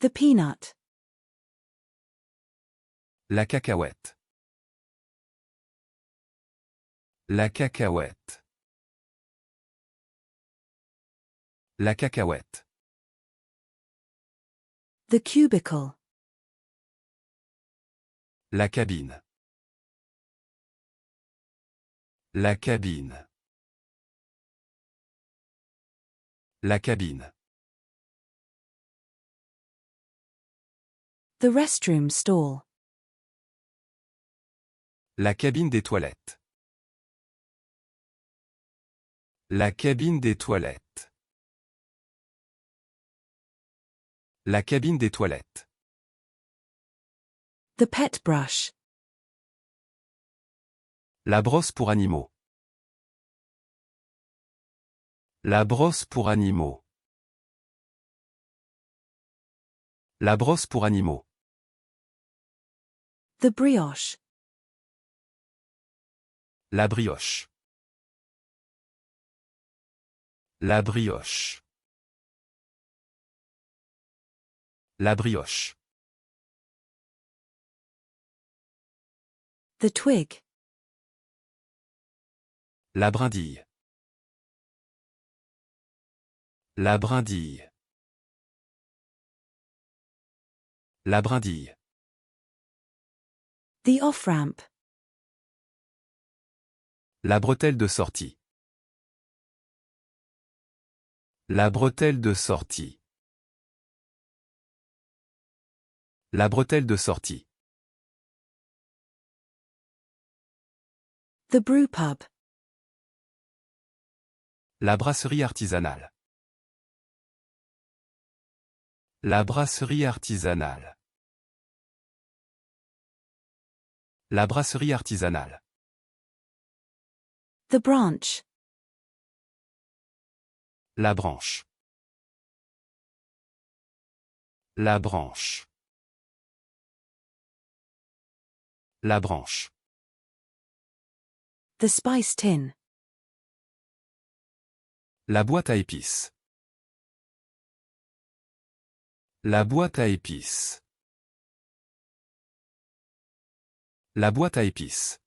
The peanut. La cacahuète. La cacahuète. La cacahuète. The cubicle. La cabine. La cabine. La cabine. The restroom stall. La cabine des toilettes. La cabine des toilettes. La cabine des toilettes. The pet brush. La brosse pour animaux. La brosse pour animaux. La brosse pour animaux. The brioche. La brioche. La brioche. La brioche. The twig. La brindille. La brindille. La brindille. The off-ramp. La bretelle de sortie. La bretelle de sortie. La bretelle de sortie. The brew pub. La brasserie artisanale. La brasserie artisanale. La brasserie artisanale. The branch. La branche. La branche. La branche. The spice tin. La boîte à épices. La boîte à épices. La boîte à épices.